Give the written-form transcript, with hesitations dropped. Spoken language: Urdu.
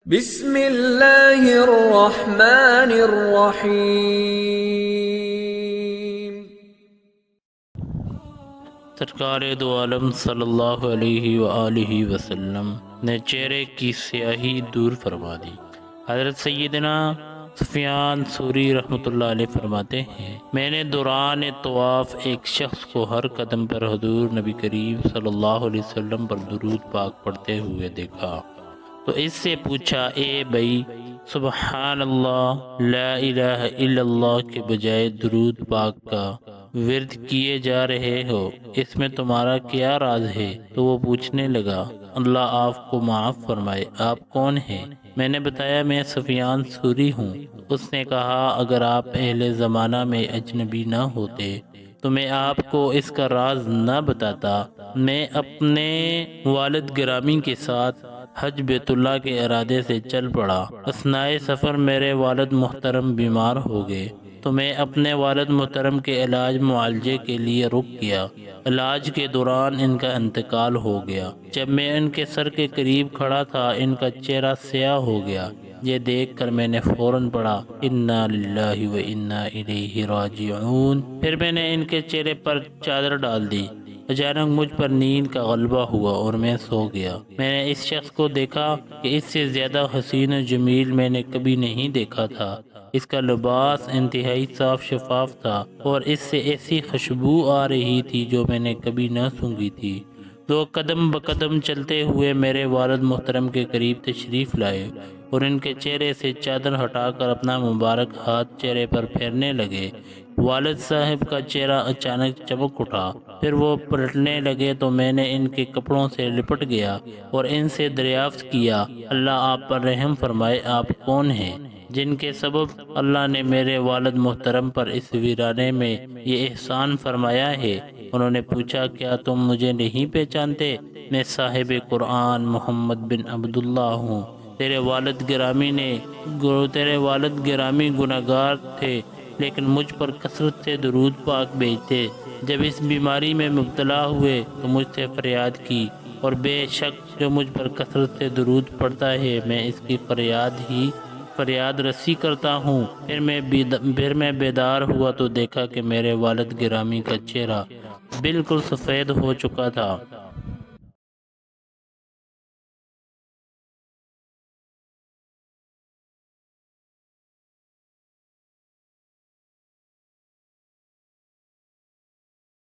بسم اللہ الرحمن الرحیم۔ سرکار دو عالم صلی اللہ علیہ وآلہ وسلم نے چہرے کی سیاہی دور فرما دی۔ حضرت سیدنا سفیان ثوری رحمۃ اللہ علیہ فرماتے ہیں، میں نے دوران طواف ایک شخص کو ہر قدم پر حضور نبی کریم صلی اللہ علیہ وسلم پر درود پاک پڑھتے ہوئے دیکھا تو اس سے پوچھا، اے بھائی، سبحان اللہ لا الہ الا اللہ کے بجائے درود پاک کا ورد کیے جا رہے ہو، اس میں تمہارا کیا راز ہے؟ تو وہ پوچھنے لگا، اللہ آپ کو معاف فرمائے، آپ کون ہیں؟ میں نے بتایا، میں سفیان ثوری ہوں۔ اس نے کہا، اگر آپ اہل زمانہ میں اجنبی نہ ہوتے تو میں آپ کو اس کا راز نہ بتاتا۔ میں اپنے والد گرامی کے ساتھ حج بیت اللہ کے ارادے سے چل پڑا۔ اثناء سفر میرے والد محترم بیمار ہو گئے تو میں اپنے والد محترم کے علاج معالجے کے لیے رک گیا۔ علاج کے دوران ان کا انتقال ہو گیا۔ جب میں ان کے سر کے قریب کھڑا تھا، ان کا چہرہ سیاہ ہو گیا۔ یہ دیکھ کر میں نے فوراً پڑھا، انا للہ و انا الیہ راجعون۔ پھر میں نے ان کے چہرے پر چادر ڈال دی۔ اچانک مجھ پر نیند کا غلبہ ہوا اور میں سو گیا۔ میں نے اس شخص کو دیکھا کہ اس سے زیادہ حسین و جمیل میں نے کبھی نہیں دیکھا تھا۔ اس کا لباس انتہائی صاف شفاف تھا اور اس سے ایسی خوشبو آ رہی تھی جو میں نے کبھی نہ سونگھی تھی۔ تو قدم بقدم چلتے ہوئے میرے والد محترم کے قریب تشریف لائے اور ان کے چہرے سے چادر ہٹا کر اپنا مبارک ہاتھ چہرے پر پھیرنے لگے۔ والد صاحب کا چہرہ اچانک چمک اٹھا، پھر وہ پلٹنے لگے تو میں نے ان کے کپڑوں سے لپٹ گیا اور ان سے دریافت کیا، اللہ آپ پر رحم فرمائے، آپ کون ہیں جن کے سبب اللہ نے میرے والد محترم پر اس ویرانے میں یہ احسان فرمایا ہے؟ انہوں نے پوچھا، کیا تم مجھے نہیں پہچانتے؟ میں صاحب قرآن محمد بن عبداللہ ہوں۔ تیرے والد گرامی گناہگار تھے، لیکن مجھ پر کثرت سے درود پاک بھیجتے۔ جب اس بیماری میں مبتلا ہوئے تو مجھ سے فریاد کی، اور بے شک جو مجھ پر کثرت سے درود پڑتا ہے میں اس کی فریاد رسی کرتا ہوں۔ پھر میں بیدار ہوا تو دیکھا کہ میرے والد گرامی کا چہرہ بالکل سفید ہو چکا تھا